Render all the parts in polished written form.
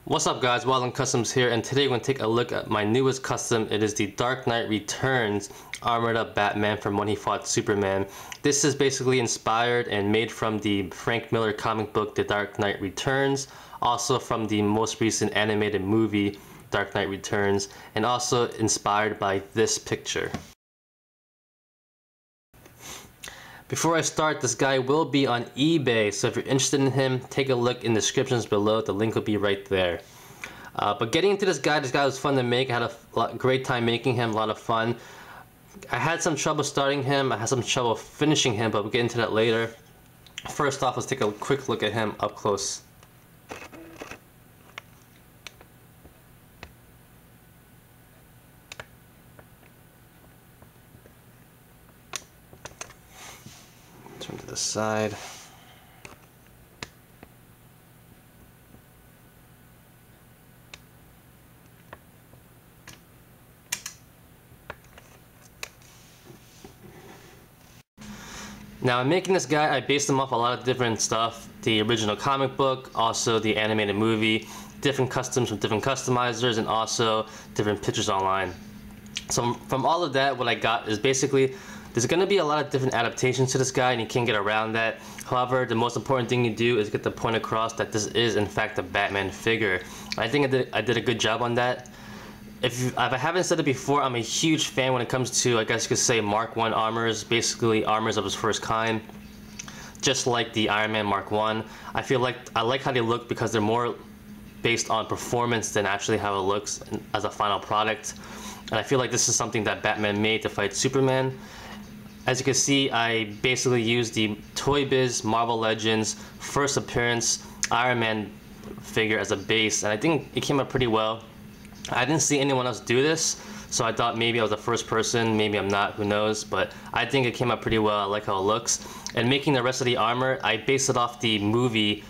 What's up guys, Wildland Customs here, and today we're going to take a look at my newest custom. It is the Dark Knight Returns armored up Batman from when he fought Superman. This is basically inspired and made from the Frank Miller comic book The Dark Knight Returns, also from the most recent animated movie Dark Knight Returns, and also inspired by this picture. Before I start, this guy will be on eBay, so if you're interested in him, take a look in the descriptions below. The link will be right there. But getting into this guy was fun to make. I had a great time making him, a lot of fun. I had some trouble starting him, I had some trouble finishing him, but we'll get into that later. First off, let's take a quick look at him up close. Turn to the side. Now, in making this guy, I based him off a lot of different stuff. The original comic book, also the animated movie, different customs from different customizers, and also different pictures online. So from all of that, what I got is basically there's going to be a lot of different adaptations to this guy, and you can't get around that. However, the most important thing you do is get the point across that this is in fact a Batman figure. I think I did a good job on that. If I haven't said it before, I'm a huge fan when it comes to, I guess you could say, Mark 1 armors, basically armors of his first kind. Just like the Iron Man Mark 1. I like how they look because they're more based on performance than actually how it looks as a final product. And I feel like this is something that Batman made to fight Superman. As you can see, I basically used the Toy Biz Marvel Legends first appearance Iron Man figure as a base, and I think it came out pretty well. I didn't see anyone else do this, so I thought maybe I was the first person, maybe I'm not, who knows, but I think it came out pretty well. I like how it looks. And making the rest of the armor, I based it off the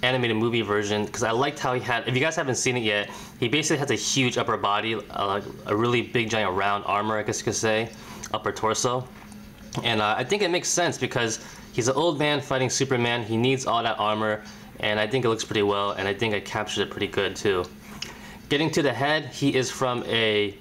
animated movie version, because I liked how he had, if you guys haven't seen it yet, he basically has a huge upper body, a really big giant round armor, I guess you could say, upper torso. And I think it makes sense because he's an old man fighting Superman. He needs all that armor, and I think it looks pretty well, and I think I captured it pretty good too. Getting to the head, he is from a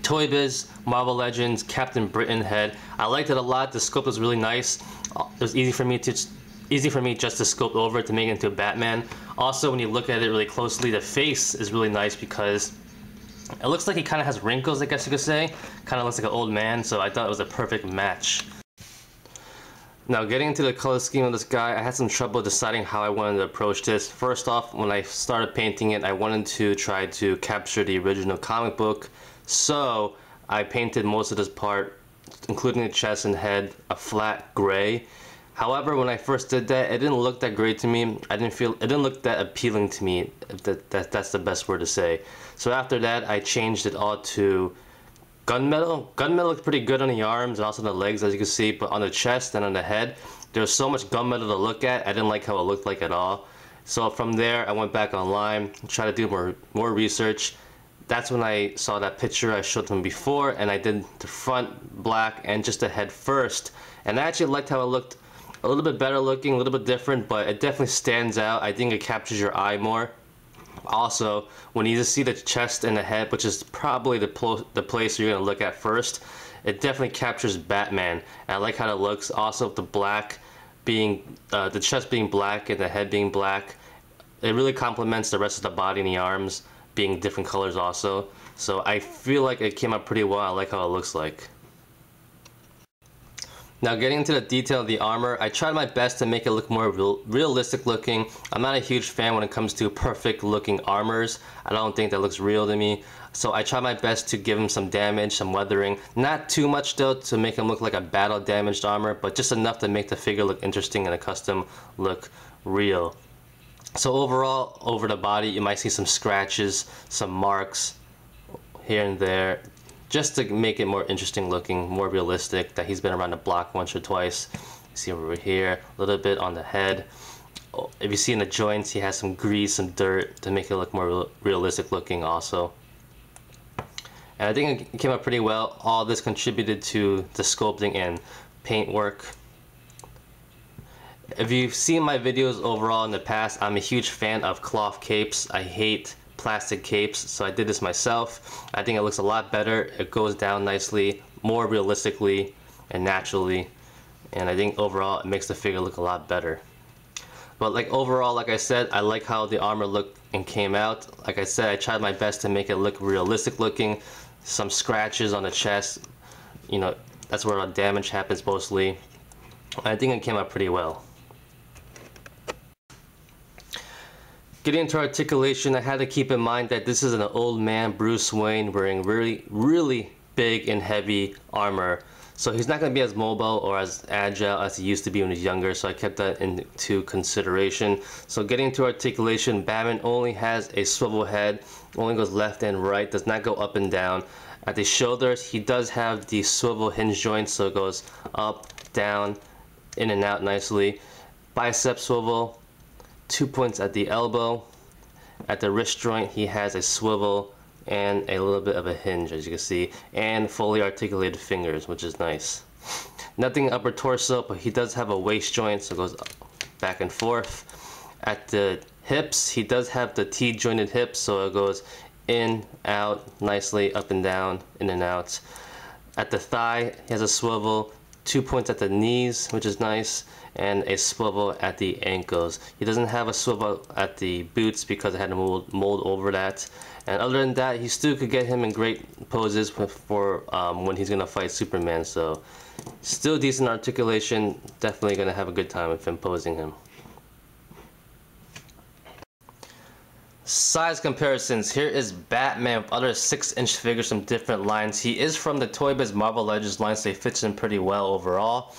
Toy Biz Marvel Legends Captain Britain head. I liked it a lot. The sculpt was really nice. It was easy for me just to sculpt over it to make it into a Batman. Also, when you look at it really closely, the face is really nice because it looks like he kind of has wrinkles, I guess you could say. Kind of looks like an old man, so I thought it was a perfect match. Now, getting into the color scheme of this guy, I had some trouble deciding how I wanted to approach this. First off, when I started painting it, I wanted to try to capture the original comic book. So I painted most of this part, including the chest and head, a flat gray. However, when I first did that, it didn't look that great to me. It didn't look that appealing to me, if that's the best word to say. So after that, I changed it all to gunmetal. Gunmetal looked pretty good on the arms and also the legs, as you can see, but on the chest and on the head, there was so much gunmetal to look at. I didn't like how it looked like at all. So from there, I went back online, tried to do more research. That's when I saw that picture I showed them before, and I did the front black and just the head first. And I actually liked how it looked. A little bit better looking, a little bit different, but it definitely stands out. I think it captures your eye more. Also, when you just see the chest and the head, which is probably the place you're gonna look at first, it definitely captures Batman. And I like how it looks. Also, the black being, the chest being black and the head being black, it really complements the rest of the body and the arms being different colors also. So I feel like it came out pretty well. I like how it looks like. Now, getting into the detail of the armor, I tried my best to make it look more realistic looking. I'm not a huge fan when it comes to perfect looking armors. I don't think that looks real to me. So I tried my best to give him some damage, some weathering. Not too much though to make him look like a battle damaged armor, but just enough to make the figure look interesting and the custom look real. So overall, over the body, you might see some scratches, some marks here and there, just to make it more interesting looking, more realistic, that he's been around the block once or twice. You see over here, a little bit on the head. If you see in the joints, he has some grease, some dirt to make it look more realistic looking also. And I think it came out pretty well. All this contributed to the sculpting and paint work. If you've seen my videos overall in the past, I'm a huge fan of cloth capes. I hate plastic capes, so I did this myself. I think it looks a lot better. It goes down nicely, more realistically and naturally, and I think overall it makes the figure look a lot better. But like overall, like I said, I like how the armor looked and came out. Like I said, I tried my best to make it look realistic looking. Some scratches on the chest, you know, that's where the damage happens mostly. I think it came out pretty well. Getting into articulation, I had to keep in mind that this is an old man, Bruce Wayne, wearing really big and heavy armor. So he's not going to be as mobile or as agile as he used to be when he was younger, so I kept that into consideration. So getting into articulation, Batman only has a swivel head, only goes left and right, does not go up and down. At the shoulders, he does have the swivel hinge joints, so it goes up, down, in and out nicely. Bicep swivel, 2 points at the elbow. At the wrist joint, he has a swivel and a little bit of a hinge, as you can see, and fully articulated fingers, which is nice. Nothing upper torso, but he does have a waist joint, so it goes back and forth. At the hips, he does have the T-jointed hips, so it goes in, out, nicely, up and down, in and out. At the thigh, he has a swivel, 2 points at the knees, which is nice, and a swivel at the ankles. He doesn't have a swivel at the boots because I had to mold over that. And other than that, he still could get him in great poses for when he's gonna fight Superman. So still decent articulation, definitely gonna have a good time with him posing him. Size comparisons. Here is Batman with other 6-inch figures from different lines. He is from the Toy Biz Marvel Legends line, so he fits in pretty well overall.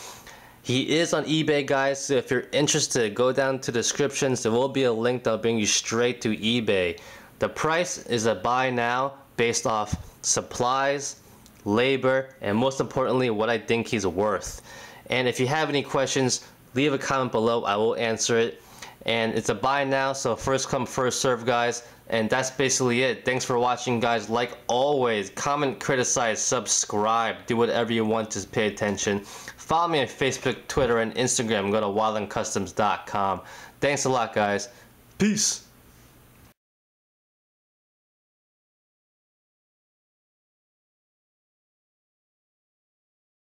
He is on eBay, guys, so if you're interested, go down to the descriptions. There will be a link that'll bring you straight to eBay. The price is a buy now based off supplies, labor, and most importantly, what I think he's worth. And if you have any questions, leave a comment below. I will answer it. And it's a buy now, so first come, first serve, guys. And that's basically it. Thanks for watching, guys. Like always, comment, criticize, subscribe, do whatever you want to pay attention. Follow me on Facebook, Twitter, and Instagram. Go to wildlandcustoms.com. Thanks a lot, guys. Peace.